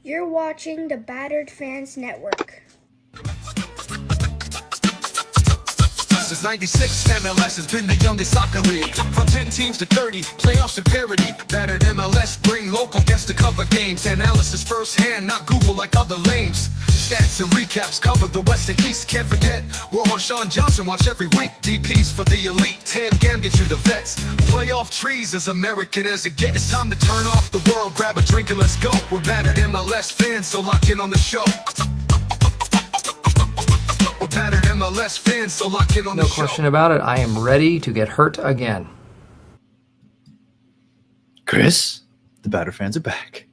You're watching the Battered Fans Network. Since 96, MLS has been the youngest soccer league. From 10 teams to 30, playoffs and parity. Battered MLS bring local guests to cover games. Analysis firsthand, not Google like other lames. Stats and recaps cover the West and East. Can't forget, we're on Sean Johnson, watch every week. DPs for the elite, 10 gam get you the vets. Playoff trees as American as it gets. It's time to turn off the world, grab a drink and let's go. We're Battered MLS fans, so lock in on the show. Battered MLS fans, so lock in on No question about it. I am ready to get hurt again. Chris, the Battered fans are back.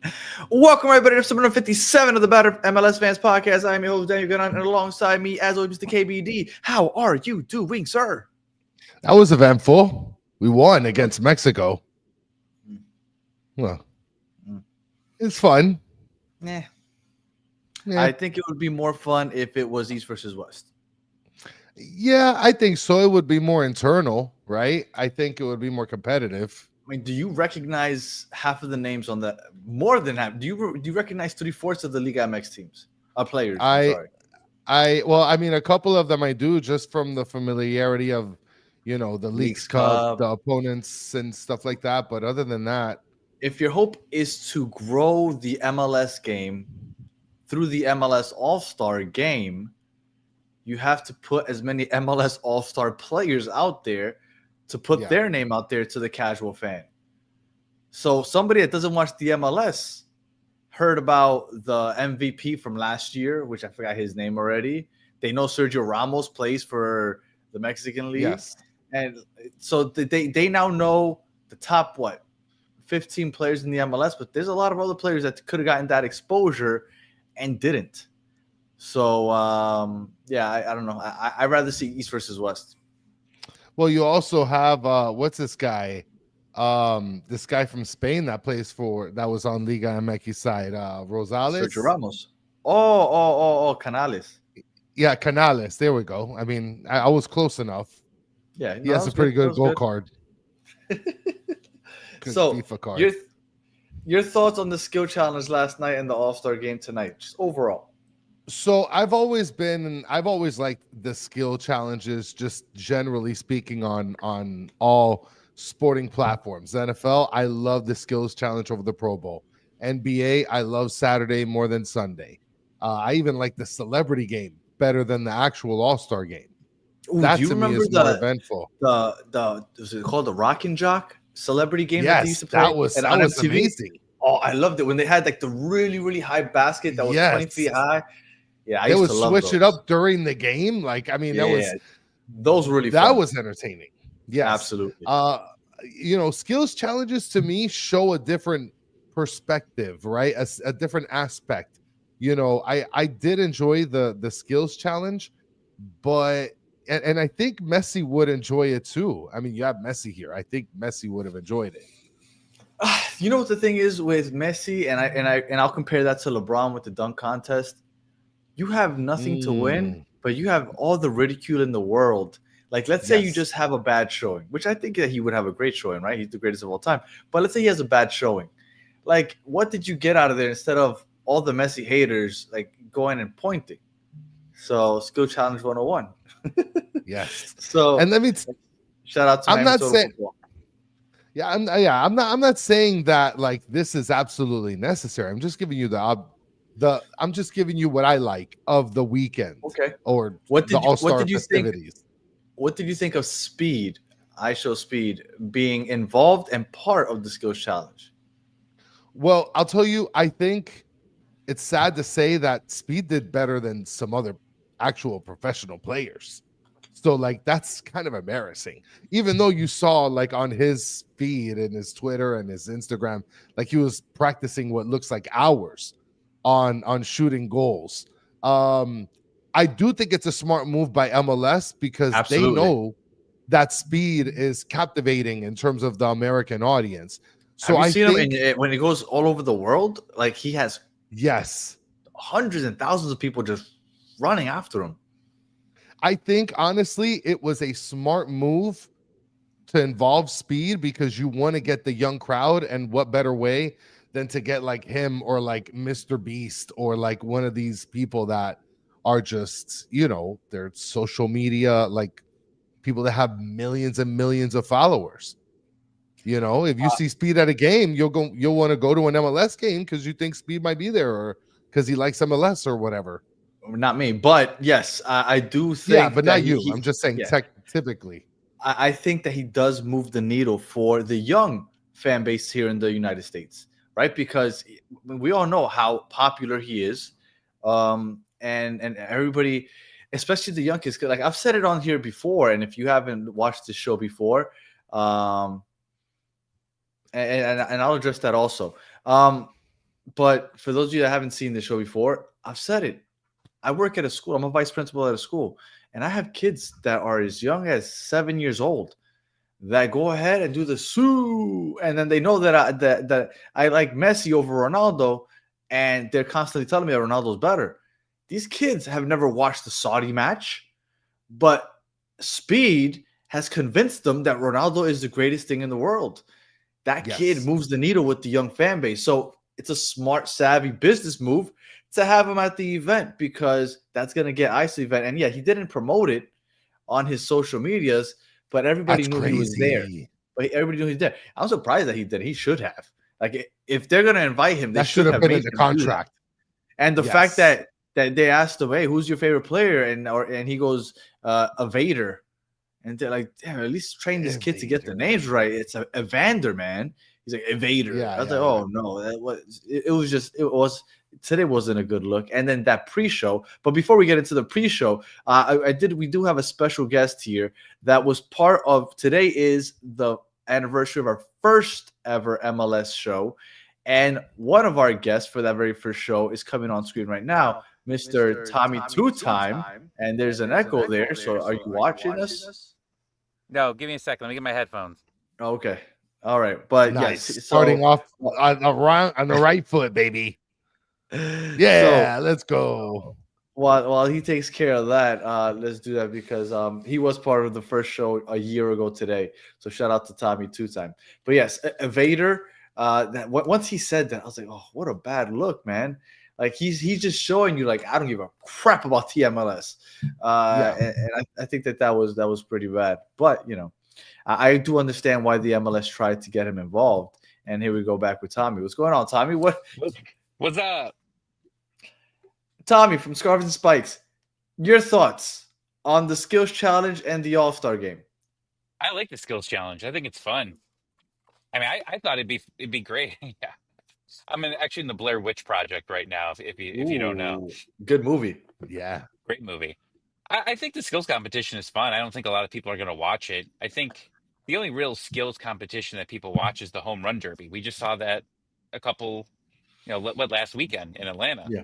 Welcome everybody to episode 157 of the Battered MLS fans podcast. I am your host Daniel Gunn, and alongside me, as always, Mr. KBD. How are you doing, sir? That was eventful. We won against Mexico. Well, it's fun. Yeah. Yeah. I think it would be more fun if it was East versus West. Yeah, I think so. It would be more internal, right? I think it would be more competitive. I mean, do you recognize half of the names on the more than half? Do you recognize 3/4 of the Liga MX teams? Players. Well, I mean, a couple of them I do just from the familiarity of, the Leagues Cup, the opponents and stuff like that. But other than that, if your hope is to grow the MLS game through the MLS All-Star game, you have to put as many MLS All-Star players out there to put their name out there to the casual fan. So somebody that doesn't watch the MLS heard about the MVP from last year, which I forgot his name already. They know Sergio Ramos plays for the Mexican League. yes. And so they now know the top, 15 players in the MLS, but there's a lot of other players that could have gotten that exposure and didn't. So, I don't know. I'd rather see East versus West. Well, you also have, what's this guy? This guy from Spain that was on Liga MX side, Rosales. Sergio Ramos. Oh, Canales. Yeah, Canales. There we go. I mean, I was close enough. Yeah. He has a pretty good goal card. So, FIFA card. Your thoughts on the skill challenge last night and the All-Star game tonight, just overall? So I've always liked the skill challenges, just generally speaking, on all sporting platforms. NFL, I love the skills challenge over the Pro Bowl. NBA, I love Saturday more than Sunday. I even like the celebrity game better than the actual All-Star game. Ooh, that do you to me remember is more eventful. Was it called the Rock and Jock celebrity game that they used Yes, to play? that was amazing. Oh, I loved it when they had like the really, really high basket that was 20 feet high. Yeah, I they used would to love switch those. it up during the game. Like, I mean, those were really that fun. was entertaining. Yes, Absolutely. Skills challenges to me show a different perspective, right? A different aspect. I did enjoy the skills challenge, but and I think Messi would enjoy it too. I mean, you have Messi here. I think Messi would have enjoyed it. You know what the thing is with Messi, and I'll compare that to LeBron with the dunk contest. You have nothing to win, but you have all the ridicule in the world. Like, let's say you just have a bad showing, which I think that he would have a great showing, right? He's the greatest of all time. But let's say he has a bad showing. Like, what did you get out of there instead of all the Messi haters like going and pointing? So, skill challenge 101. Yes. So, and let me shout out to I'm not saying. football. I'm not saying that like this is absolutely necessary. I'm just giving you I'm just giving you what I like of the weekend. Okay. Or what the All-Star what did you festivities. think? What did you think of Speed? I Show Speed being involved and part of the skills challenge. Well, I'll tell you, I think it's sad to say that Speed did better than some other actual professional players. So like that's kind of embarrassing. Even though you saw like on his feed and his Twitter and his Instagram, like he was practicing what looks like hours on shooting goals. I do think it's a smart move by MLS because they know that Speed is captivating in terms of the American audience. So Have you seen him when he goes all over the world? Like he has hundreds and thousands of people just running after him. I think honestly, it was a smart move to involve Speed because you want to get the young crowd, and what better way than to get like him or like Mr. Beast or like one of these people that are just, they're social media, like people that have millions and millions of followers. If you see Speed at a game, you'll want to go to an MLS game because you think Speed might be there or because he likes MLS or whatever. Not me, but yes, I do think. Yeah, but that not you. I'm just saying, typically. I think that he does move the needle for the young fan base here in the United States, right? Because we all know how popular he is, and everybody, especially the young kids. Like I've said it on here before, and if you haven't watched the show before, and I'll address that also. But for those of you that haven't seen the show before, I've said it. I work at a school. I'm a vice principal at a school, and I have kids that are as young as 7 years old that go ahead and do the sue, and then they know that I like Messi over Ronaldo, and they're constantly telling me that Ronaldo's better. These kids have never watched the Saudi match, but Speed has convinced them that Ronaldo is the greatest thing in the world. That kid moves the needle with the young fan base. So it's a smart, savvy business move to have him at the event because that's going to get eyes to the event. And yeah, he didn't promote it on his social medias, but everybody knew he was there. But everybody knew he was there. I'm surprised that he did. He should have. Like, if they're going to invite him, they should have been made in the contract. And the fact that they asked him, hey, who's your favorite player? And he goes, Evader. And they're like, damn, at least train this kid to get the names right. It's Evander, man. He's like, Evader. I was like, oh, no. Today wasn't a good look. And then that pre-show. But before we get into the pre-show, we do have a special guest here that was part of, today is the anniversary of our first ever MLS show. And one of our guests for that very first show is coming on screen right now, Mr. Tommy Two-Time. And there's an echo there. So are you watching us? No, give me a second. Let me get my headphones. Okay. All right. But nice. Yes, starting off on the right foot, baby. Yeah, let's go. While he takes care of that, let's do that because he was part of the first show a year ago today. So shout out to Tommy Two-Time. But yes, Evader. Once he said that, I was like, oh, what a bad look, man. Like he's just showing you, like, I don't give a crap about TMLS. And I think that was pretty bad. But I do understand why the MLS tried to get him involved. And here we go back with Tommy. What's going on, Tommy? What's up? Tommy from Scarves and Spikes. Your thoughts on the skills challenge and the All-Star game? I like the skills challenge. I think it's fun. I mean, I thought it'd be great. Yeah. I'm actually in the Blair Witch Project right now. If you don't know, good movie. Yeah, great movie. I think the skills competition is fun. I don't think a lot of people are going to watch it. I think the only real skills competition that people watch is the home run derby. We just saw that a couple, last weekend in Atlanta. Yeah,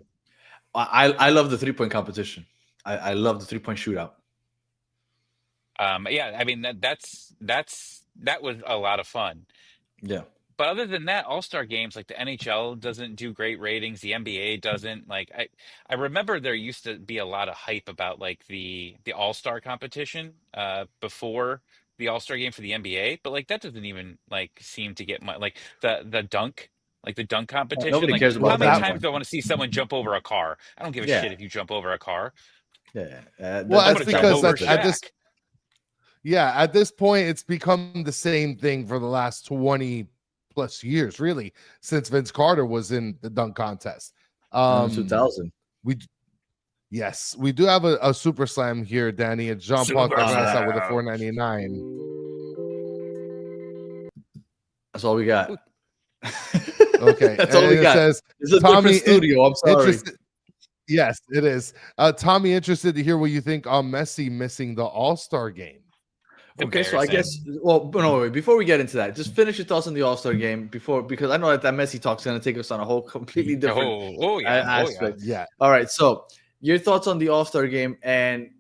I love the 3-point competition. I love the 3-point shootout. Yeah, I mean that was a lot of fun. Yeah. But other than that, all-star games like the NHL doesn't do great ratings. The NBA doesn't. Like I remember there used to be a lot of hype about like the all-star competition before the all-star game for the NBA, but like that doesn't even like seem to get like the dunk. Like the dunk competition. Nobody like, cares about how many that times one. do I want to see someone jump over a car? I don't give a shit if you jump over a car. Yeah. Well, that's because at this point, it's become the same thing for the last 20 plus years, really, since Vince Carter was in the dunk contest. 2000. We do have a super slam here, Danny. It's Jean-Paul Cabrera with a 4.99. That's all we got. Okay, that's all we got. Says, it's a Tommy studio. I'm sorry. Yes, it is. Tommy, interested to hear what you think on Messi missing the All-Star game. Okay, so I guess, before we get into that, just finish your thoughts on the All-Star game because I know that Messi talk's going to take us on a whole completely different aspect. Yeah. All right, so your thoughts on the All-Star game and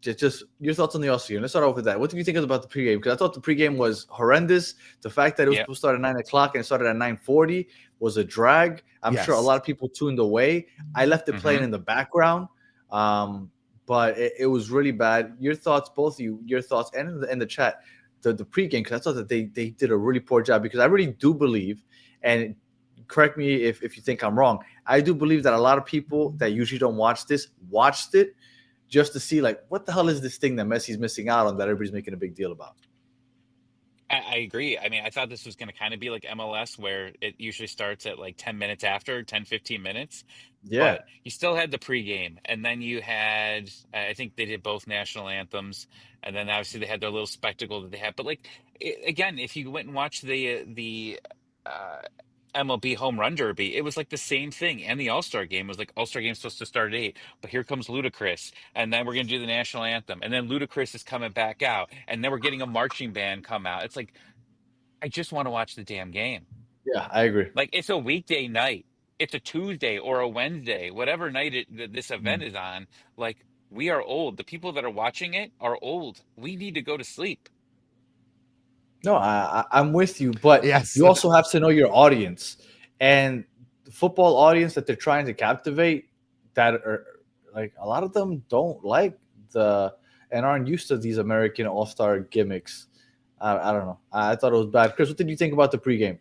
just your thoughts on the All-Star game. Let's start off with that. What did you think about the pregame? Because I thought the pregame was horrendous. The fact that it was supposed to start at 9 o'clock and it started at 9:40 was a drag. I'm sure a lot of people tuned away. I left it playing in the background. But it was really bad. Your thoughts, both of you, your thoughts, and in the chat, the pregame, because I thought that they did a really poor job. Because I really do believe, and correct me if you think I'm wrong. I do believe that a lot of people that usually don't watch this watched it just to see like what the hell is this thing that Messi's missing out on that everybody's making a big deal about. I agree. I mean, I thought this was going to kind of be like MLS, where it usually starts at like 10 minutes after, 10, 15 minutes. Yeah, But you still had the pregame. And then you had, I think they did both national anthems. And then obviously they had their little spectacle that they had. But like, again, if you went and watched the uh, MLB home run derby, it was like the same thing. And the All-Star game was like, All-Star game's supposed to start at 8. But here comes Ludacris. And then we're going to do the national anthem. And then Ludacris is coming back out. And then we're getting a marching band come out. It's like, I just want to watch the damn game. yeah, I agree. Like it's a weekday night. It's a Tuesday or a Wednesday, whatever night this event is on. Like we are old. The people that are watching it are old. We need to go to sleep. No, I'm with you, but Yes. you also have to know your audience and the football audience that they're trying to captivate. That are like a lot of them don't like the and aren't used to these American All-Star gimmicks. I don't know. I thought it was bad. Chris, what did you think about the pregame?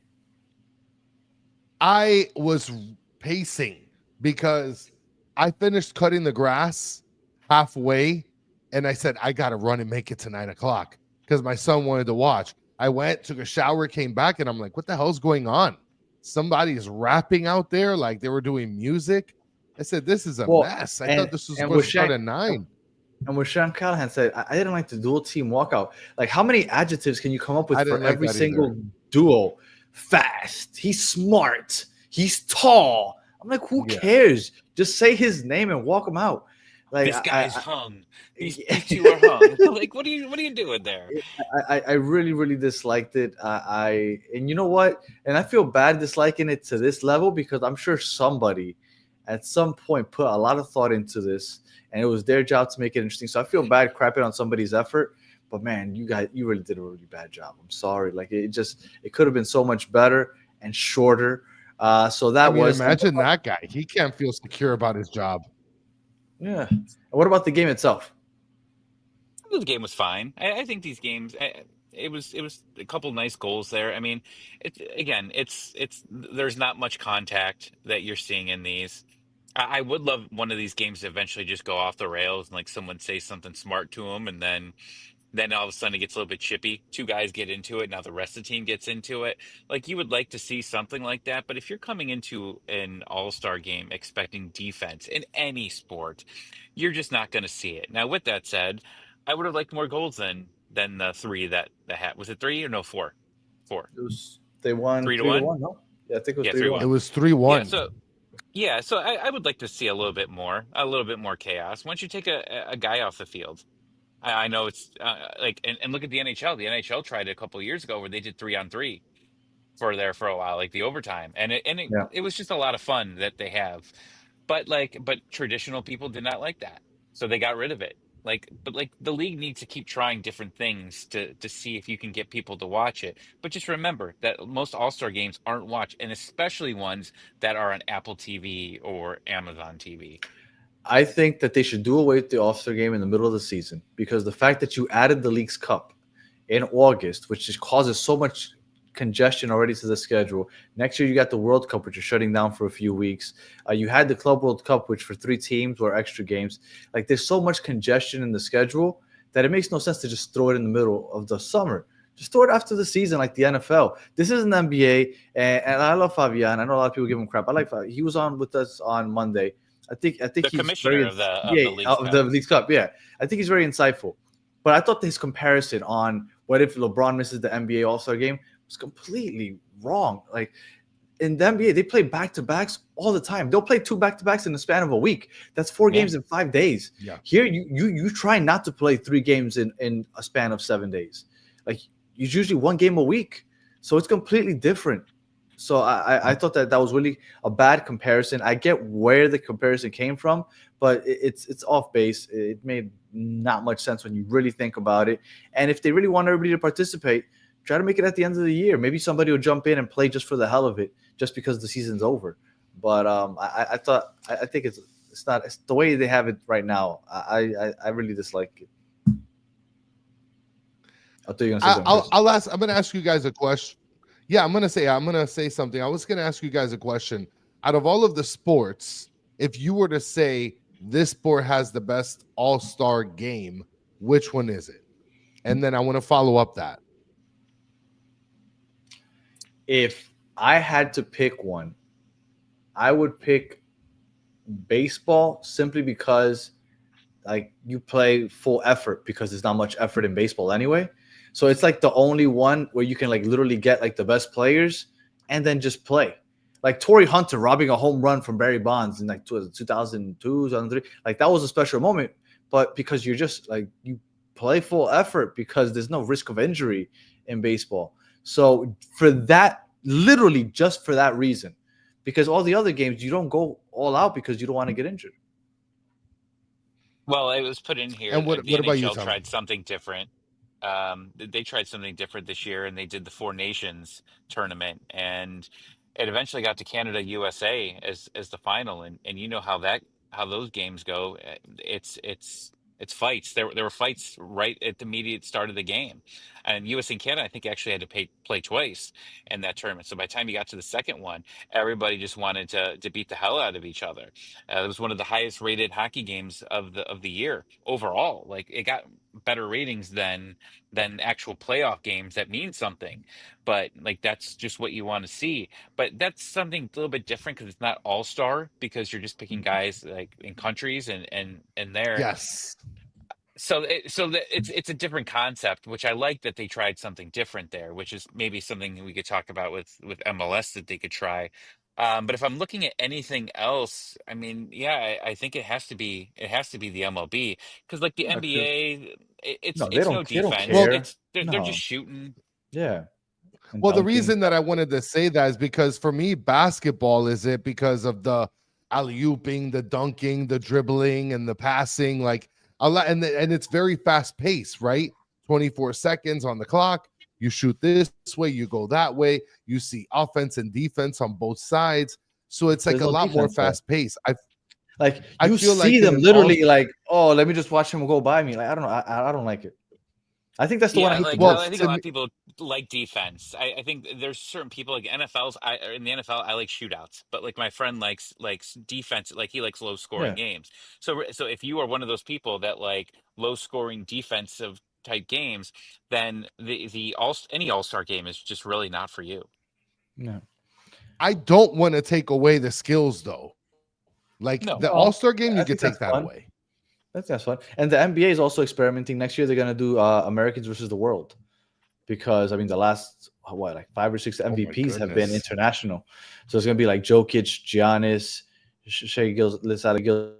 I was pacing because I finished cutting the grass halfway and I said, I got to run and make it to 9 o'clock because my son wanted to watch. I went, took a shower, came back, and I'm like, what the hell's going on? Somebody's rapping out there like they were doing music. I said, this is a mess. I thought this was supposed to start at 9. And what Sean Callahan said, I didn't like the dual team walkout. Like, how many adjectives can you come up with for every single duo? Fast. He's smart. He's tall. I'm like, who cares? Just say his name and walk him out. Like this guy's hung. These two are hung. Like, what are you doing there? I really, really disliked it. And you know what? And I feel bad disliking it to this level because I'm sure somebody at some point put a lot of thought into this, and it was their job to make it interesting. So I feel bad crapping on somebody's effort. But man, you really did a really bad job. I'm sorry. Like it could have been so much better and shorter. So that imagine that guy. He can't feel secure about his job. Yeah. And what about the game itself? The game was fine. I think these games, it was a couple nice goals there. I mean, it's there's not much contact that you're seeing in these. I would love one of these games to eventually just go off the rails and like someone say something smart to them, and then all of a sudden it gets a little bit chippy. Two guys get into it. Now the rest of the team gets into it. Like you would like to see something like that. But if you're coming into an all-star game expecting defense in any sport, you're just not going to see it. Now, with that said, I would have liked more goals than the 3 that had. Was it 3 or no 4? 4. They won 3-1. No? Yeah, I think it was 3-1. It was 3-1. So I would like to see a little bit more chaos. Once you take a guy off the field, I know it's like, and look at the NHL. The NHL tried it a couple of years ago where they did 3-on-3 for a while, like the overtime, and it was just a lot of fun that they have. But traditional people did not like that, so they got rid of it. But the league needs to keep trying different things to see if you can get people to watch it. But just remember that most All-Star games aren't watched, and especially ones that are on Apple TV or Amazon TV. I think that they should do away with the All-Star game in the middle of the season because the fact that you added the League's Cup in August, which just causes so much congestion already to the schedule. Next year, you got the World Cup, which you're shutting down for a few weeks. You had the Club World Cup, which for 3 teams were extra games. Like there's so much congestion in the schedule that it makes no sense to just throw it in the middle of the summer. Just throw it after the season like the NFL. This is an NBA, and I love Fabian. I know a lot of people give him crap. I like Fabian. He was on with us on Monday. I think the he's commissioner of the League's Cup. Yeah, I think he's very insightful. But I thought his comparison on what if LeBron misses the NBA All-Star game was completely wrong. Like in the NBA, they play back-to-backs all the time. They'll play 2 back-to-backs in the span of a week. That's 4 games in 5 days. Yeah. Here, you try not to play 3 games in a span of 7 days. Like it's usually 1 game a week, so it's completely different. So I thought that was really a bad comparison. I get where the comparison came from, but it's off base. It made not much sense when you really think about it. And if they really want everybody to participate, try to make it at the end of the year. Maybe somebody will jump in and play just for the hell of it, just because the season's over. But I think it's the way they have it right now. I really dislike it. I thought you were gonna say something. I'm gonna ask you guys a question. Yeah, I'm gonna say something. I was gonna ask you guys a question. Out of all of the sports, if you were to say this sport has the best all-star game, which one is it? And then I want to follow up that. If I had to pick one, I would pick baseball simply because like you play full effort because there's not much effort in baseball anyway. So it's like the only one where you can like literally get like the best players and then just play. Like Torrey Hunter robbing a home run from Barry Bonds in like 2002, 2003. Like that was a special moment, but because you're just like you play full effort because there's no risk of injury in baseball. So for that, literally just for that reason, because all the other games you don't go all out because you don't want to get injured. Well, it was put in here. And The what about you, NHL Tommy? tried something different. They tried something different this year, and they did the Four Nations tournament, and it eventually got to Canada USA as the final. And you know how those games go. It's fights. There were fights right at the immediate start of the game, and USA and Canada I think actually had to play twice in that tournament. So by the time you got to the second one, everybody just wanted to beat the hell out of each other. It was one of the highest rated hockey games of the year overall. Like it got better ratings than actual playoff games that mean something. But like that's just what you want to see. But that's something a little bit different because it's not all star because you're just picking guys like in countries and there. Yes. It's a different concept, which I like that they tried something different there, which is maybe something we could talk about with MLS that they could try. But if I'm looking at anything else, I mean, yeah, I think it has to be the MLB because like the Yeah, because NBA, no, it's no they don't defense. Well, care. They're just No, shooting. yeah, and well, the dunking. reason that I wanted to say that is because for me, basketball is it because of the alley-ooping, the dunking, the dribbling, and the passing, like a lot, and it's very fast paced, right? 24 seconds on the clock. You shoot this way, you go that way. You see offense and defense on both sides, so it's like There's a no lot more defense there. fast paced. Like I you feel like see in them an all literally like, oh, let me just watch him go by me. Like I don't know, I don't like it. I think that's the one I Yeah, hate the like well I think most. a to lot me, of people like defense. I think there's certain people like NFL's. Or in the NFL, I like shootouts, but like my friend likes defense. Like he likes low scoring Yeah, games. So if you are one of those people that like low scoring defensive type games, then the any all star game is just really not for you. yeah. I don't want to take away the skills though. Like No, the All Well, Star game, I you could think that's take that fun. away. That's fun. And the NBA is also experimenting. Next year, they're gonna do Americans versus the world because I mean the last what like 5 or 6 Oh my MVPs have been goodness. international. So it's gonna be like Jokic, Giannis, Shea Gills, Lissada Gills.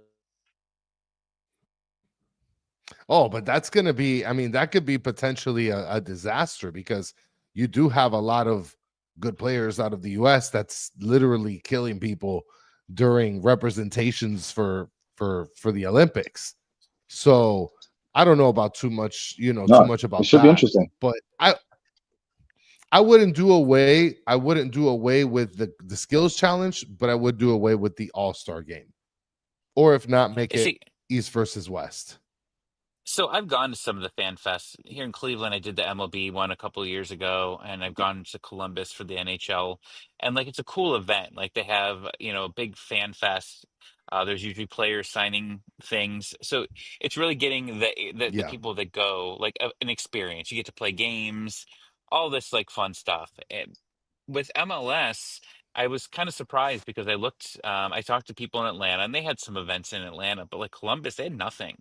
Oh, but that's going to be, I mean, that could be potentially a disaster because you do have a lot of good players out of the US that's literally killing people during representations for the Olympics. So I don't know about too much, too No, much it about should be that. interesting. But I wouldn't do away with the skills challenge, but I would do away with the All-Star game. Or if not, make you it see. East versus West. So I've gone to some of the fan fests here in Cleveland. I did the MLB one a couple of years ago, and I've gone to Columbus for the NHL. And like it's a cool event. Like they have, a big fan fest. There's usually players signing things, so it's really getting the Yeah. people that go like an experience. You get to play games, all this like fun stuff. And with MLS, I was kind of surprised because I looked. I talked to people in Atlanta, and they had some events in Atlanta, but like Columbus, they had nothing.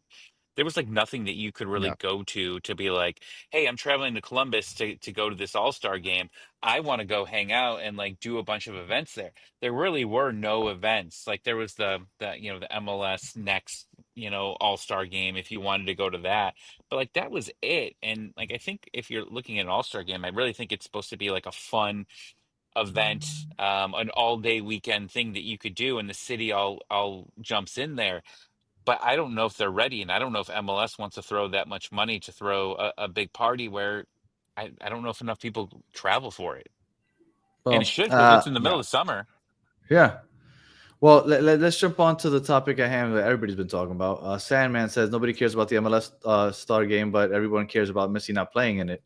There was like nothing that you could really Yeah. go to be like, hey, I'm traveling to Columbus to go to this All-Star game. I want to go hang out and like do a bunch of events there. There really were no events. Like there was the MLS next, All-Star game if you wanted to go to that. But like that was it. And like I think if you're looking at an All-Star game, I really think it's supposed to be like a fun event, an all-day weekend thing that you could do, and the city all jumps in there. But I don't know if they're ready, and I don't know if MLS wants to throw that much money to throw a big party where I don't know if enough people travel for it. And it Well, should because it's in the middle Yeah. of summer. yeah. Well, let's jump on to the topic at hand that everybody's been talking about. Sandman says nobody cares about the MLS Star game, but everyone cares about Messi not playing in it.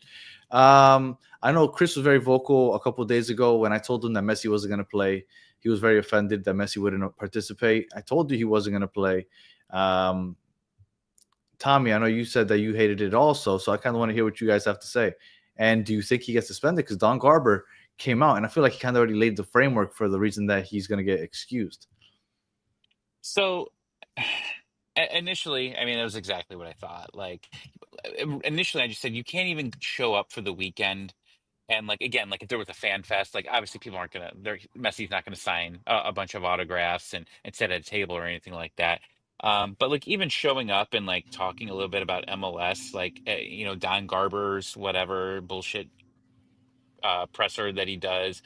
I know Chris was very vocal a couple of days ago when I told him that Messi wasn't going to play. He was very offended that Messi wouldn't participate. I told you he wasn't going to play. Um, Tommy, I know you said that you hated it also, so I kind of want to hear what you guys have to say. And do you think he gets suspended? Because Don Garber came out, and I feel like he kind of already laid the framework for the reason that he's going to get excused. So initially, I mean, that was exactly what I thought. Like initially, I just said you can't even show up for the weekend. And like again, like if there was a fan fest, like obviously people aren't gonna, they're Messi's not gonna sign a bunch of autographs and sit at a table or anything like that. But like even showing up and like talking a little bit about MLS, like Don Garbers, whatever bullshit presser that he does,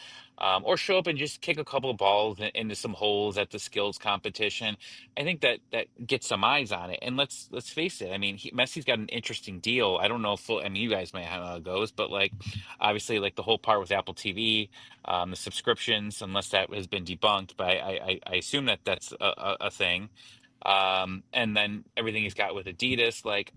or show up and just kick a couple of balls into some holes at the skills competition. I think that that gets some eyes on it. And let's face it. I mean, Messi's got an interesting deal. I don't know if I mean you guys may have how it goes, but like obviously like the whole part with Apple TV, the subscriptions, unless that has been debunked, but I assume that that's a thing. And then everything he's got with Adidas, like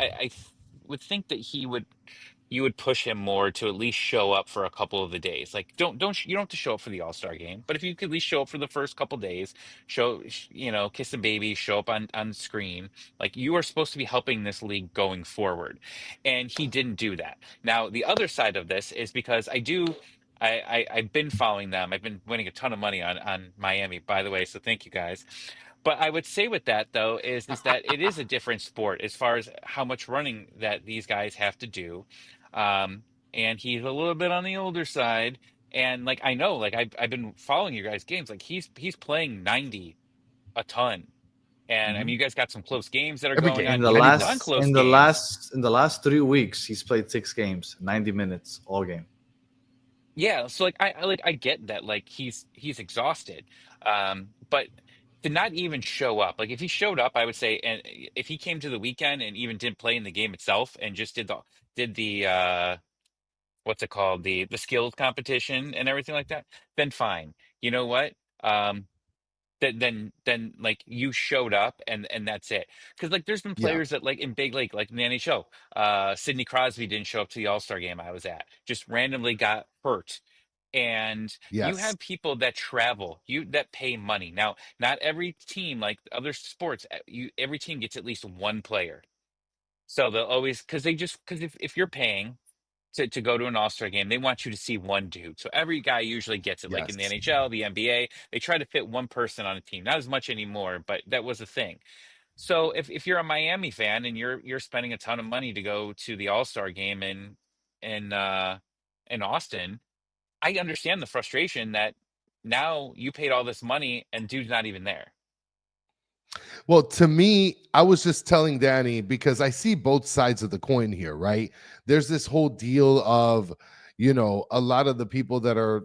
would think that you would push him more to at least show up for a couple of the days. Like, you don't have to show up for the All-Star game, but if you could at least show up for the first couple days, kiss a baby, show up on screen. Like, you are supposed to be helping this league going forward, and he didn't do that. Now, the other side of this is because I've been following them. I've been winning a ton of money on Miami, by the way. So thank you guys. But I would say with that though is that it is a different sport as far as how much running that these guys have to do. Um, and he's a little bit on the older side. And like I know, like I've been following you guys' games. Like he's playing 90 a ton. And I mean, Mhm. you guys got some close games that are Every going game, on, In the even the any non game. last close in the games. last in the last 3 weeks, he's played 6 games, 90 minutes all game. Yeah, so like I get that like he's exhausted. But to not even show up, like if he showed up, I would say, and if he came to the weekend and even didn't play in the game itself and just did the what's it called, the skills competition and everything like that, then fine. You know what? Um then like you showed up and that's it. Because like there's been Yeah. players that like in big league, like in the NHL, Sidney Crosby didn't show up to the All-Star game I was at, just randomly got hurt. And you Yes. have people that travel, you that pay money. Now, not every team, like other sports, every team gets at least one player. So they'll always, because if you're paying to go to an All-Star game, they want you to see one dude. So every guy usually gets it. Like in the Yes. NHL, the NBA, they try to fit one person on a team. Not as much anymore, but that was a thing. So if you're a Miami fan and you're spending a ton of money to go to the All-Star game in uh in Austin, I understand the frustration that now you paid all this money and dude's not even there. Well, to me, I was just telling Danny because I see both sides of the coin here, right? There's this whole deal of, a lot of the people that are,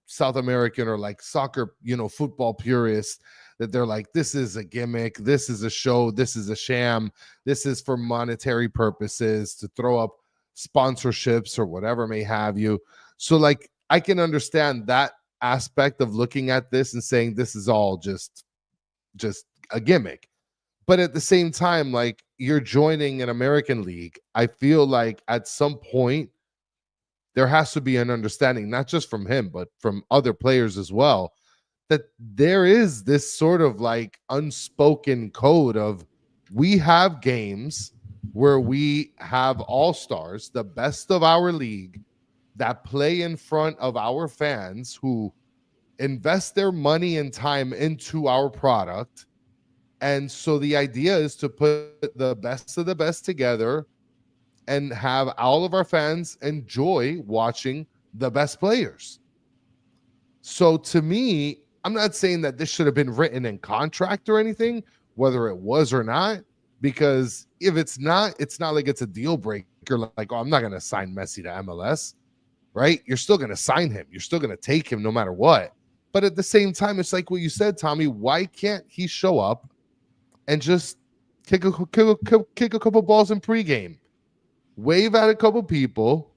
South American or like soccer, football purists that they're like, this is a gimmick, this is a show, this is a sham, this is for monetary purposes to throw up sponsorships or whatever may have you. So, like, I can understand that aspect of looking at this and saying this is all just a gimmick. But at the same time, like you're joining an American league, I feel like at some point there has to be an understanding, not just from him, but from other players as well, that there is this sort of like unspoken code of we have games where we have all stars, the best of our league, that play in front of our fans who invest their money and time into our product. And so the idea is to put the best of the best together and have all of our fans enjoy watching the best players. So to me, I'm not saying that this should have been written in contract or anything, whether it was or not, because if it's not like it's a deal breaker. Like, oh, I'm not going to sign Messi to MLS, right? You're still going to sign him. You're still going to take him no matter what. But at the same time, it's like what you said, Tommy. Why can't he show up and just kick a couple balls in pregame, wave at a couple people,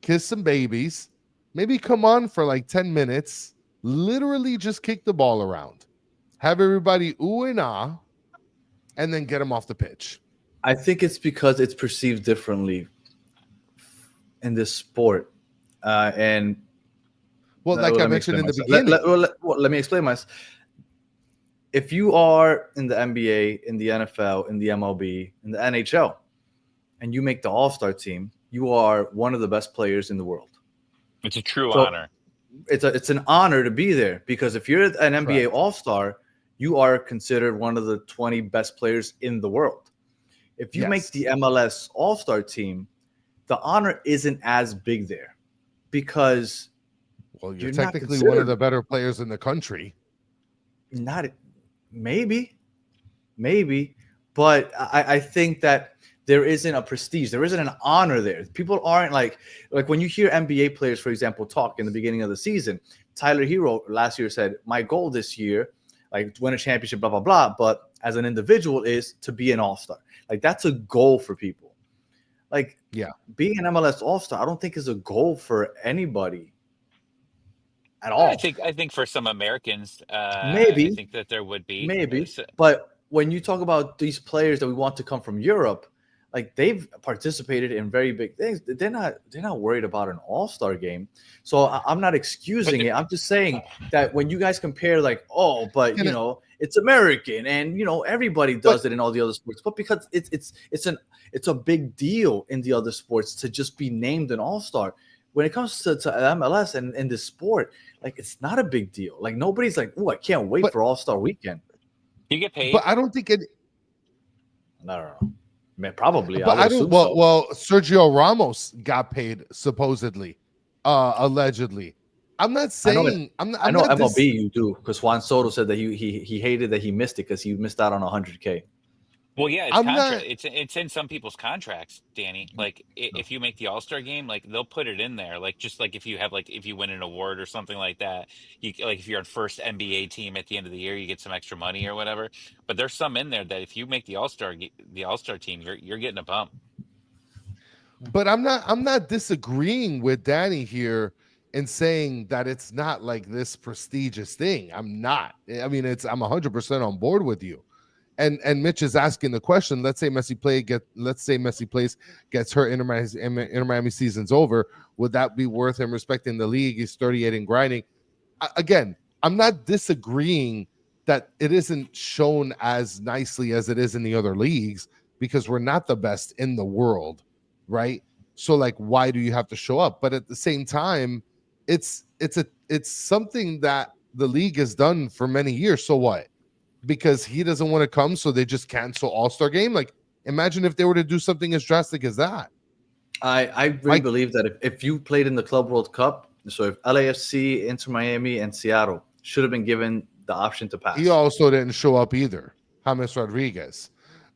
kiss some babies, maybe come on for like 10 minutes, literally just kick the ball around, have everybody ooh and ah, and then get him off the pitch. I think it's because it's perceived differently in this sport, and Well, like I let me mentioned explain in the myself. beginning, Let me explain myself. If you are in the NBA, in the NFL, in the MLB, in the NHL, and you make the All Star team, you are one of the best players in the world. It's a true So honor. it's an honor to be there because if you're an NBA correct? All Star, you are considered one of the 20 best players in the world. If you make Yes. the MLS All Star team, the honor isn't as big there because Well, you're you're not technically one of the considered better players in the country. not maybe maybe, but I think that there isn't a prestige, there isn't an honor there. People aren't like when you hear NBA players, for example, talk in the beginning of the season. Tyler Hero last year said, "My goal this year, like to win a championship, blah blah blah." But as an individual, is to be an All Star. Like that's a goal for people. Like Yeah. being an MLS All Star, I don't think is a goal for anybody at I all. think I think for some Americans, I Maybe think that there would be. Maybe, but when you talk about these players that we want to come from Europe, like they've participated in very big things. They're not worried about an all-star game. So I'm not But excusing it. I'm just saying that when you guys compare, like, oh, but Can it, it's American, and everybody but does it in all the other sports. But because it's a big deal in the other sports to just be named an all-star. When it comes to MLS and in this sport, like it's not a big deal. Like nobody's like, oh, I can't wait but for All-Star Weekend. you get but paid. I don't think it. I don't know. Man, probably. I But would I don't. assume so. Well, Sergio Ramos got paid supposedly, allegedly. I'm not I know. saying. I'm. I I'm know not MLB this. you do because Juan Soto said that he hated that he missed it because he missed out on 100K. Well, yeah, it's I'm contract. not. It's in some people's contracts, Danny. Like if you make the All-Star game, like they'll put it in there. Like just like if you have like if you win an award or something like that, like if you're on first NBA team at the end of the year, you get some extra money or whatever. But there's some in there that if you make the All-Star team, you're getting a bump. But I'm not. I'm not disagreeing with Danny here in saying that it's not like this prestigious thing. I'm not. I mean, it's. I'm 100% on board with you. And Mitch is asking the question. Let's say Messi plays, gets hurt. Inter Miami season's over. Would that be worth him respecting the league? He's 38 and grinding. Again, I'm not disagreeing that it isn't shown as nicely as it is in the other leagues because we're not the best in the world, right? So like, why do you have to show up? But at the same time, it's something that the league has done for many years. So what? Because he doesn't want to come, so they just cancel All-Star game. Like, imagine if they were to do something as drastic as that. I really Like, believe that if you played in the Club World Cup, so if LAFC, Inter Miami, and Seattle should have been given the option to he pass. also didn't show up either, James Rodriguez.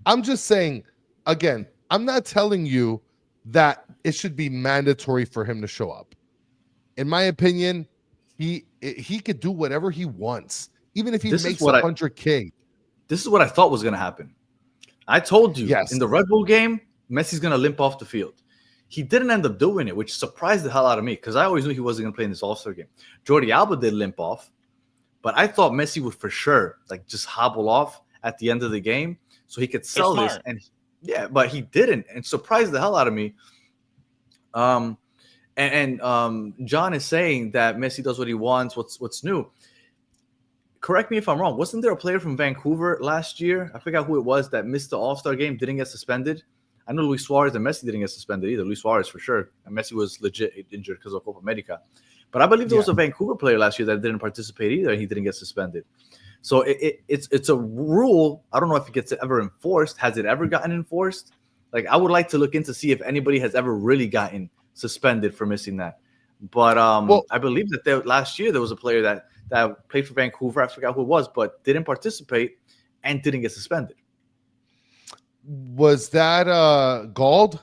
I'm just saying, again, I'm not telling you that it should be mandatory for him to show up. In my opinion, he could do whatever he wants, even if he This is makes what I 100K. this is what I thought was going to happen. I told you Yes. in the Red Bull game, Messi's going to limp off the field. He didn't end up doing it, which surprised the hell out of me because I always knew he wasn't going to play in this All-Star game. Jordi Alba did limp off, but I thought Messi would for sure like just hobble off at the end of the game so he could They're sell this. smart. And yeah, but he didn't, and surprised the hell out of me. John is saying that Messi does what he wants. What's new? Correct me if I'm wrong. Wasn't there a player from Vancouver last year? I forgot who it was that missed the All-Star game, didn't get suspended. I know Luis Suarez and Messi didn't get suspended either. Luis Suarez for sure, and Messi was legit injured because of Copa America. But I believe there was a Vancouver player last year that didn't participate either, and he didn't get suspended. So it's a rule. I don't know if it gets ever enforced. Has it ever gotten enforced? Like I would like to look into see if anybody has ever really gotten suspended for missing that. But Well, I believe that last year there was a player that played for Vancouver. I forgot who it was, but didn't participate and didn't get suspended. was that Gald?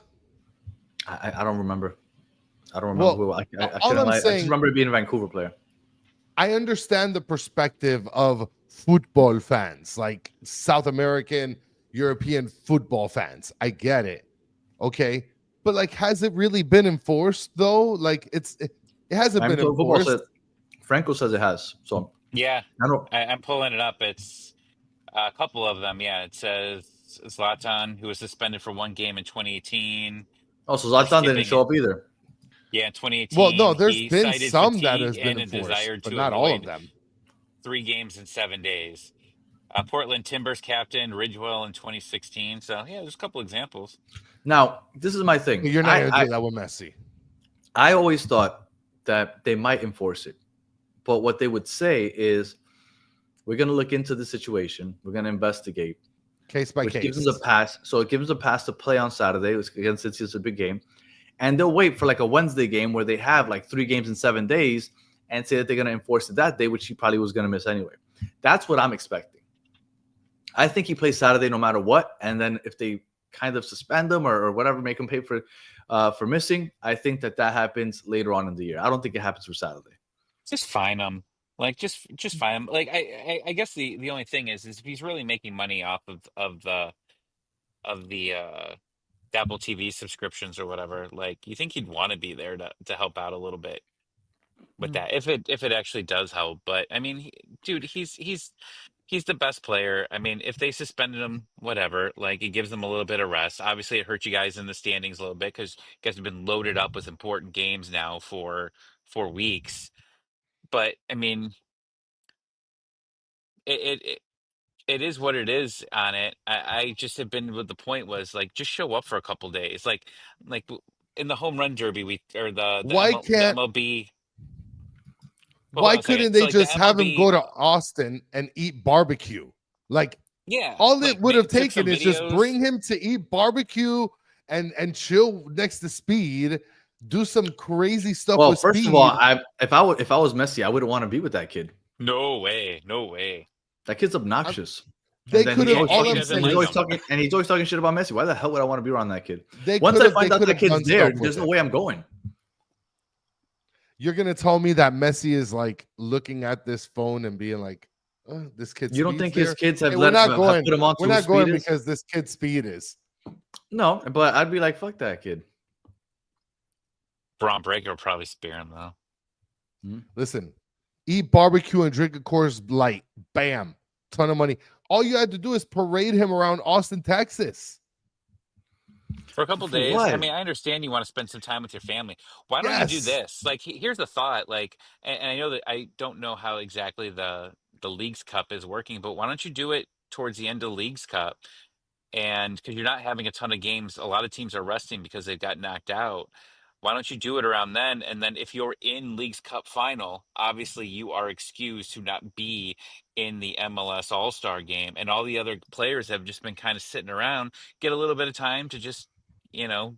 I don't remember. I don't remember Well, who. I all shouldn't I'm lie. I just saying, remember it being a Vancouver player. I understand the perspective of football fans, like South American, European football fans. I get it. Okay. But like, has it really been enforced though? Like it hasn't been enforced. Franco says it has. So Yeah, I don't. I'm pulling it up. It's a couple of them. Yeah, it says Zlatan, who was suspended for one game in 2018 Oh, so for Zlatan didn't skipping show it. up either. Yeah, in Well, no, 2018, there's he been cited some that fatigue has been and a enforced, desire but to not all of avoid them. 3 games in 7 days. Portland Timbers captain Ridgewell in 2016. So yeah, there's a couple examples. Now, this is my thing. But you're not going to do that with Messi. I always thought that they might enforce it, but what they would say is, we're going to look into the situation. We're going to investigate. Case by which case. gives them a pass. So it gives them a pass to play on Saturday against Cincy. It's a big game. And they'll wait for like a Wednesday game where they have like 3 games in 7 days and say that they're going to enforce it that day, which he probably was going to miss anyway. That's what I'm expecting. I think he plays Saturday no matter what. And then if they kind of suspend him or whatever, make him pay for missing, I think that happens later on in the year. I don't think it happens for Saturday. Just fine him. Like just fine him. Like I guess the only thing is if he's really making money off of the Apple TV subscriptions or whatever, like you think he'd want to be there to help out a little bit with that if it actually does help. But I mean, dude, he's the best player. I mean, if they suspended him, whatever, like it gives them a little bit of rest. Obviously, it hurts you guys in the standings a little bit because you guys have been loaded up with important games now for 4 weeks. But I mean, it it is what it is on it. I just have been with the point was like just show up for a couple days, like in the home run derby we or Why the can't MLB. Well, hold why on a second. couldn't So they like the just have him go MLB, to Austin and eat barbecue? Like yeah, all it like would have took some taken is just videos. bring him to eat barbecue and chill next to Speed, do some crazy stuff Well, with first Speed. of all, if I was Messi, I wouldn't want to be with that kid. No way, no way. That kid's obnoxious. They And then could he's have. always All he I'm talking, doesn't and saying he's like is always him. talking, and he's always talking shit about Messi. Why the hell would I want to be around that kid? they Once could I have. They find out could that have kid's done there, stuff with there's no it. way I'm going. You're gonna tell me that Messi is like looking at this phone and being like, "This kid's You don't Speed's think there? his kids have Hey, let have put him on We're to who not going Speed is? because this kid's Speed is." No, but I'd be like, fuck that kid. Braun Breaker will probably spare him though. Listen, eat barbecue and drink a Coors Light. Bam, ton of money. All you had to do is parade him around Austin, Texas. For a couple For days. I what? mean, I understand you want to spend some time with your family. Why don't you do Yes, this? Like, here's the thought. Like, and I know that I don't know how exactly the Leagues Cup is working, but why don't you do it towards the end of Leagues Cup? And because you're not having a ton of games, a lot of teams are resting because they've got knocked out. Why don't you do it around then? And then if you're in Leagues Cup final, obviously you are excused to not be in the MLS All-Star game. And all the other players have just been kind of sitting around, get a little bit of time to just,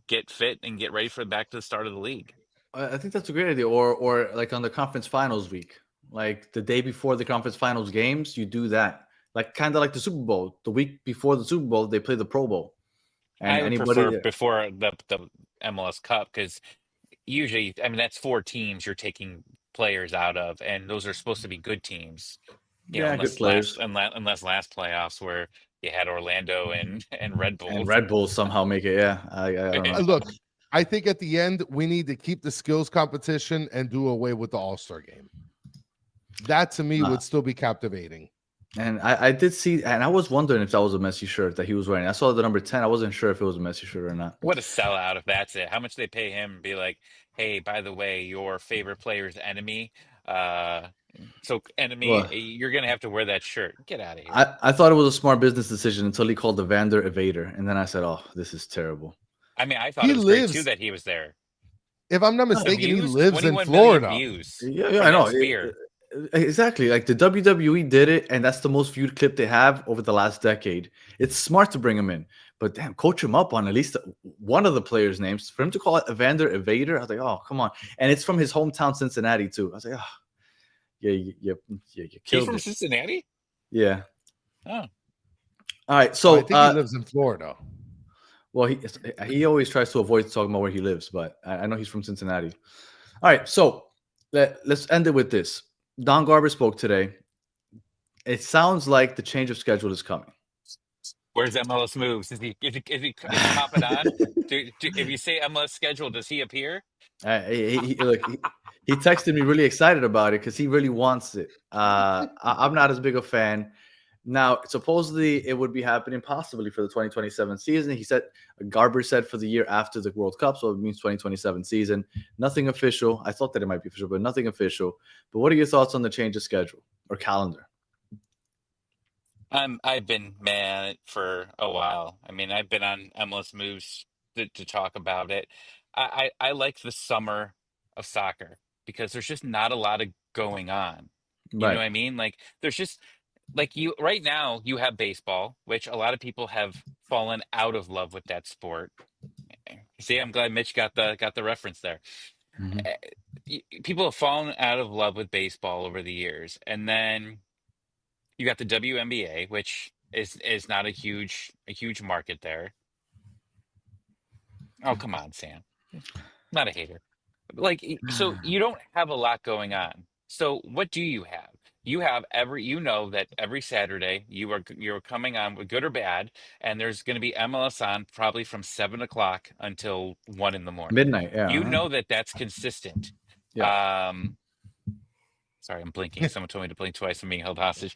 get fit and get ready for back to the start of the league. I think that's a great idea. Or like on the conference finals week, like the day before the conference finals games, you do that. Like kind of like the Super Bowl. The week before the Super Bowl, they play the Pro Bowl, and I would prefer anybody. before the MLS Cup because usually, I mean, that's 4 teams you're taking players out of, and those are supposed to be good teams. Yeah, good Unless players. unless last playoffs where you had Orlando and Red And Bulls. Red Bulls somehow make it. Yeah, I don't know. look, I think at the end we need to keep the skills competition and do away with the All-Star game. That to me would still be captivating. And I did see, and I was wondering if that was a Messi shirt that he was wearing. I saw the number 10. I wasn't sure if it was a Messi shirt or not. What a sellout if that's it. How much they pay him? Be like, hey, by the way, your favorite player's enemy. So enemy, Well, you're gonna have to wear that shirt. Get out of here. I thought it was a smart business decision until he called the Vander Evader, and then I said, "Oh, this is terrible." I mean, I thought He it was great too lives, that he was there. if I'm not The mistaken, he views, lives in 21 million Florida. views Yeah, from I know. that spear. Exactly. Like the WWE did it, and that's the most viewed clip they have over the last decade. It's smart to bring him in, but damn, coach him up on at least one of the players' names. For him to call it Evander Evader, I was like, oh, come on. And it's from his hometown, Cincinnati, too. I was like, oh, yeah, you He's killed from it. Cincinnati? Yeah. Oh. All right. I So, think he lives in Florida. well, he always tries to avoid talking about where he lives, but I know he's from Cincinnati. All right. So let's end it with this. Don Garber spoke today. It sounds like the change of schedule is coming. Where's MLS moves? Is he popping on? If you say MLS schedule, does he appear? Look, he texted me really excited about it because he really wants it. I'm not as big a fan. Now, supposedly, it would be happening possibly for the 2027 season. He said, Garber said for the year after the World Cup, so it means 2027 season. Nothing official. I thought that it might be official, but nothing official. But what are your thoughts on the change of schedule or calendar? I've been mad at it for a while. I mean, I've been on MLS Moves to talk about it. I like the summer of soccer because there's just not a lot of going on. You know Right. what I mean? Like there's just like you right now you have baseball, which a lot of people have fallen out of love with that sport. See, I'm glad Mitch got the reference there. Mm-hmm. Eh, People have fallen out of love with baseball over the years, and then you got the WNBA, which is not a huge market there. Oh, come on, Sam. Not a hater. Like so you don't have a lot going on. So what do you have? You have you know that every Saturday you're coming on with good or bad, and there's going to be MLS on probably from 7 o'clock until 1 in the morning. Midnight. Yeah. You Uh-huh. know that that's consistent. Yeah. Um, Sorry, I'm blinking. Someone told me to blink twice. I'm being held hostage.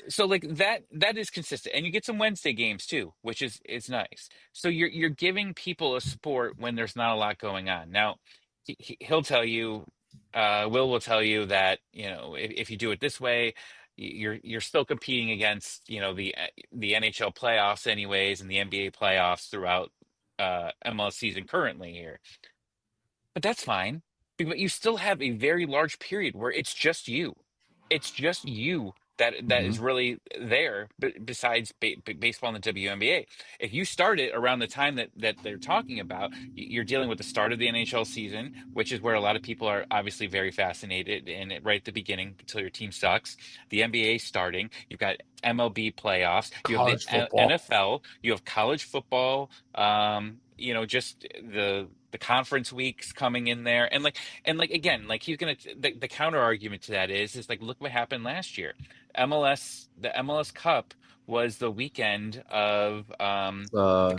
So like that is consistent, and you get some Wednesday games too, which is nice. So you're giving people a sport when there's not a lot going on. Now, he'll tell you, will tell you that if you do it this way, you're still competing against the NHL playoffs anyways, and the NBA playoffs throughout MLS season currently here. But that's fine. But you still have a very large period where it's just you. It's just you that Mm-hmm. is really there, besides baseball and the WNBA. If you start it around the time that they're talking about, you're dealing with the start of the NHL season, which is where a lot of people are obviously very fascinated in it right at the beginning until your team sucks. The NBA starting, you've got MLB playoffs, you have the College football. NFL, you have college football, just the conference weeks coming in there, and again, like he's gonna the counter argument to that is like, look what happened last year. The MLS Cup was the weekend of the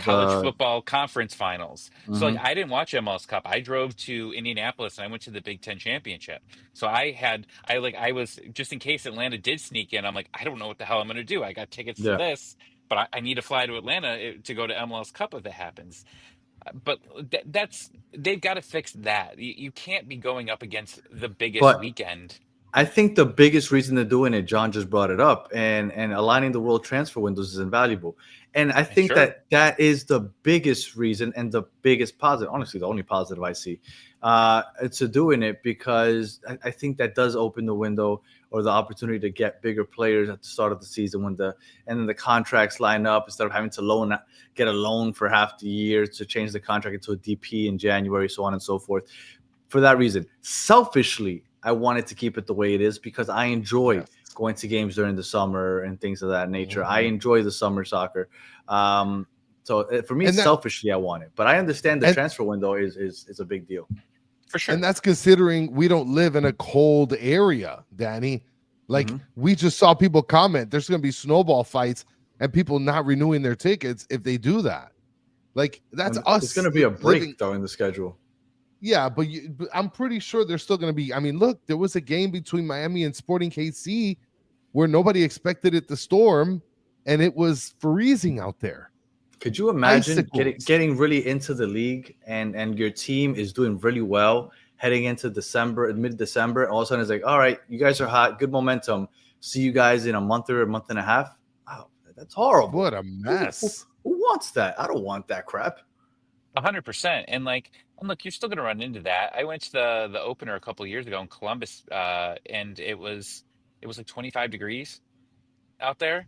college The football conference finals. So like mm-hmm. I didn't watch MLS Cup. I drove to Indianapolis and I went to the Big Ten championship. So I was, just in case Atlanta did sneak in, I'm like, I don't know what the hell I'm gonna do. I got tickets to Yeah. this, but I need to fly to Atlanta to go to MLS Cup if it happens. But that's they've got to fix that. You can't be going up against the biggest But weekend. I think the biggest reason they're doing it, John just brought it up, and aligning the world transfer windows is invaluable. And I think Sure. that is the biggest reason and the biggest positive, honestly, the only positive I see to doing it, because I think that does open the window or the opportunity to get bigger players at the start of the season and then the contracts line up instead of having to get a loan for half the year to change the contract into a DP in January, so on and so forth. For that reason, selfishly, I wanted to keep it the way it is because I enjoy Yes. going to games during the summer and things of that nature. I Mhm. enjoy the summer soccer. For me, And that selfishly, I want it, but I understand the and transfer window is a big deal. For sure. and that's considering we don't live in a cold area, Danny. Like Mm-hmm. we just saw people comment there's going to be snowball fights and people not renewing their tickets if they do that. Like that's And it's going us to be a break living. during the schedule. Yeah, but I'm pretty sure there's still going to be. I mean, look, there was a game between Miami and Sporting KC where nobody expected it to storm, and it was freezing out there. Could you imagine Icicles. getting really into the league and your team is doing really well heading into December, mid-December, and all of a sudden it's like, all right, you guys are hot, good momentum. See you guys in a month or a month and a half. Wow, that's horrible. What a Who, mess. who wants that? I don't want that crap. 100%. And look, you're still going to run into that. I went to the opener a couple of years ago in Columbus, and it was like 25 degrees out there.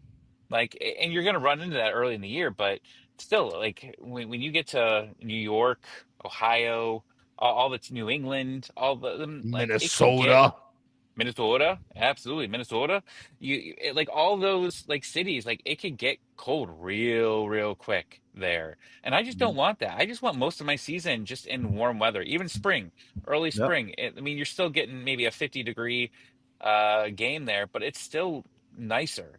And you're going to run into that early in the year, but still, like when you get to New York, Ohio, all that's New England, all the them, like it can get Minnesota. Minnesota, absolutely. Minnesota, like all those like cities, like it could get cold real quick there. And I just don't Mhm. want that. I just want most of my season just in warm weather, even spring, early Yep. spring. I mean, you're still getting maybe a 50-degree game there, but it's still nicer.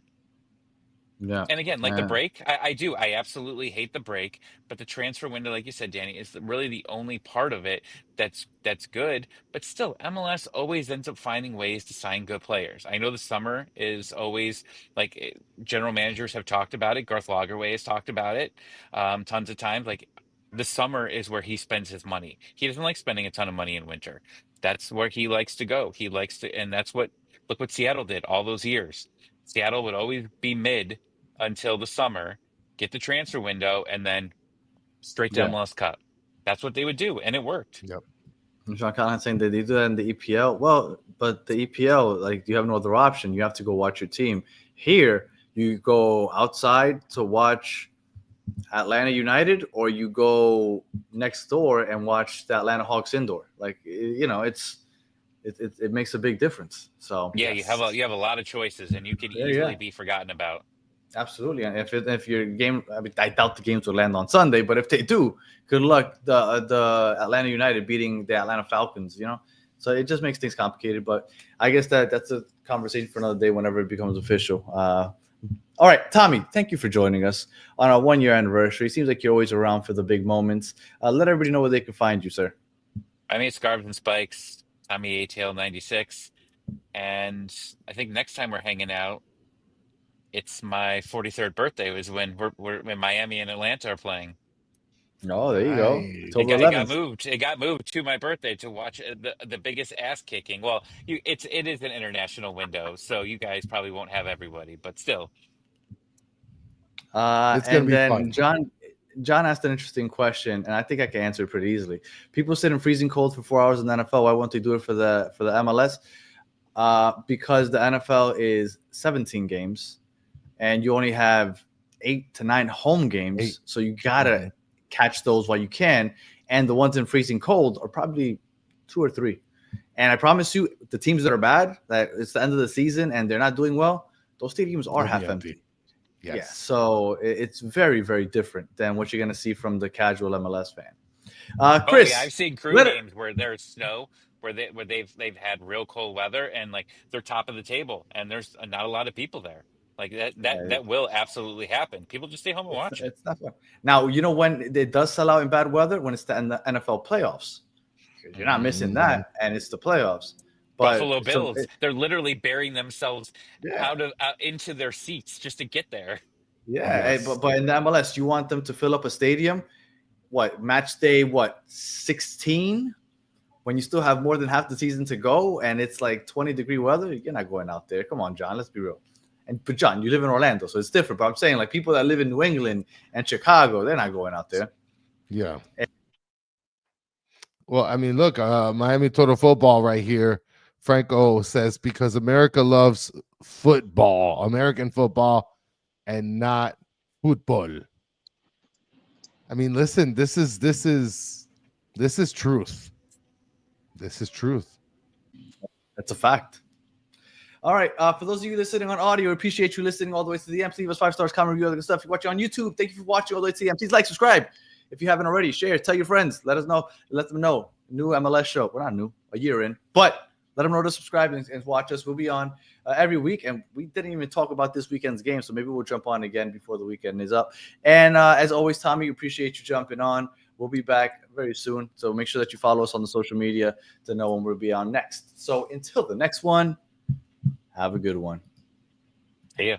Yeah. And again, like the Uh, break, I absolutely hate the break, but the transfer window, like you said, Danny, is really the only part of it that's good. But still, MLS always ends up finding ways to sign good players. I know the summer is always like general managers have talked about it. Garth Lagerwey has talked about it tons of times. Like the summer is where he spends his money. He doesn't like spending a ton of money in winter. That's where he likes to go. He likes to, and that's what look what Seattle did all those years. Seattle would always be mid until the summer, get the transfer window, and then straight to yeah. MLS Cup. That's what they would do, and it worked. Yep. John Callahan saying that they do that in the EPL. Well, but the EPL, like, you have no other option. You have to go watch your team. Here, you go outside to watch Atlanta United, or you go next door and watch the Atlanta Hawks indoor. Like, it makes a big difference. So Yeah, yes. you have a lot of choices, and you could Yeah. easily be forgotten about. Absolutely, and if your game, I mean, I doubt the games will land on Sunday, but if they do, good luck the Atlanta United beating the Atlanta Falcons. So it just makes things complicated. But I guess that's a conversation for another day whenever it becomes official. All right, Tommy, thank you for joining us on our 1 year anniversary. Seems like you're always around for the big moments. Let everybody know where they can find you, sir. I mean, it's Garbers and Spikes, Tommy ATL 96, and I think next time we're hanging out, it's my 43rd birthday. Was when we're when Miami and Atlanta are playing. Oh, there you go, Nice. October It got 11th. moved. It got moved to my birthday to watch the biggest ass kicking. Well, it is an international window, so you guys probably won't have everybody, but still. It's gonna And be then fun. John asked an interesting question, and I think I can answer it pretty easily. People sit in freezing cold for 4 hours in the NFL. Why won't they do it for the MLS? Because the NFL is 17 games, and you only have 8 to 9 home games, 8. so you gotta catch those while you can. And the ones in freezing cold are probably 2 or 3. And I promise you, the teams that are bad, that it's the end of the season and they're not doing well, those stadiums are They'll be half empty. empty. Yes. Yeah, so it's very, very different than what you're going to see from the casual MLS fan. Oh yeah, Chris, I've seen crew let it, games where there's snow, where they've had real cold weather, and like they're top of the table, and there's not a lot of people there. Like that will absolutely happen. People just stay home and watch it. it's not fun. Now, you know when it does sell out in bad weather? When it's the NFL playoffs. You're not missing Mhm. that, and it's the playoffs. Buffalo But so, Bills, they're literally burying themselves yeah. out into their seats just to get there. Yeah, Yes. but in the MLS, you want them to fill up a stadium. What, match day? What, 16? When you still have more than half the season to go, and it's like 20-degree weather, you're not going out there. Come on, John. Let's be real. But John, you live in Orlando, so it's different. But I'm saying, like, people that live in New England and Chicago, they're not going out there. Yeah. Well, I mean, look, Miami Total Football right here. Franco says because America loves football, American football, and not football. I mean, listen, this is truth. This is truth. That's a fact. All right. For those of you listening on audio, appreciate you listening all the way to the end. Please leave us 5 stars, comment, review, all the good stuff. If you're watching on YouTube, thank you for watching all the way to the end. Please like, subscribe. If you haven't already, share, tell your friends. Let us know. Let them know. New MLS show. We're not new, a year in, but let them know to subscribe and watch us. We'll be on every week, and we didn't even talk about this weekend's game, so maybe we'll jump on again before the weekend is up. And as always, Tommy, appreciate you jumping on. We'll be back very soon, so make sure that you follow us on the social media to know when we'll be on next. So until the next one, have a good one. See ya.